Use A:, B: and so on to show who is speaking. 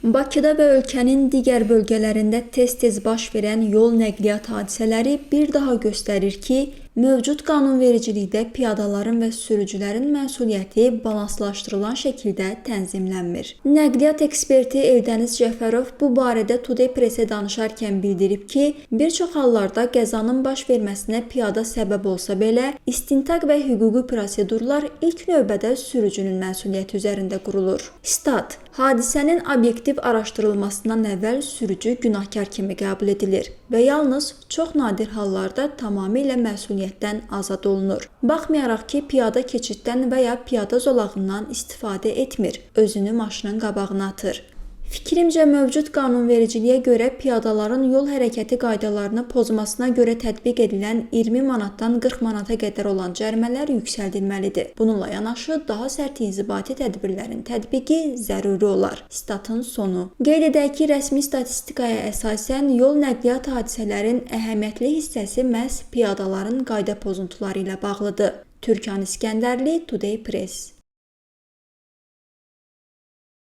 A: Bakıda və ölkənin digər bölgələrində tez-tez baş verən yol nəqliyyat hadisələri bir daha göstərir ki, mövcud qanunvericilikdə piyadaların və sürücülərin məsuliyyəti balanslaşdırılan şəkildə tənzimlənmir. Nəqliyyat eksperti Eldəniz Cəfərov bu barədə Today Press-ə danışarkən bildirib ki, bir çox hallarda qəzanın baş verməsinə piyada səbəb olsa belə, istintaq və hüquqi prosedurlar ilk növbədə sürücünün məsuliyyəti üzərində qurulur. Stat: Hadisənin obyektiv araşdırılmasından əvvəl sürücü günahkar kimi qəbul edilir və yalnız çox nadir hallarda tamamilə məsuliyyətdən azad olunur. Baxmayaraq ki, piyada keçiddən və ya piyada zolağından istifadə etmir, özünü maşının qabağına atır. Fikrimcə, mövcud qanunvericiliyə görə piyadaların yol hərəkəti qaydalarını pozmasına görə tətbiq edilən 20 manatdan 40 manata qədər olan cərimələr yüksəldilməlidir. Bununla yanaşı, daha sərt inzibati tədbirlərin tətbiqi zəruri olar. Statın sonu. Qeyd edək ki, rəsmi statistikaya əsasən yol nəqliyyat hadisələrin əhəmiyyətli hissəsi məhz piyadaların qayda pozuntuları ilə bağlıdır. Türkan İskəndərli, Today Press.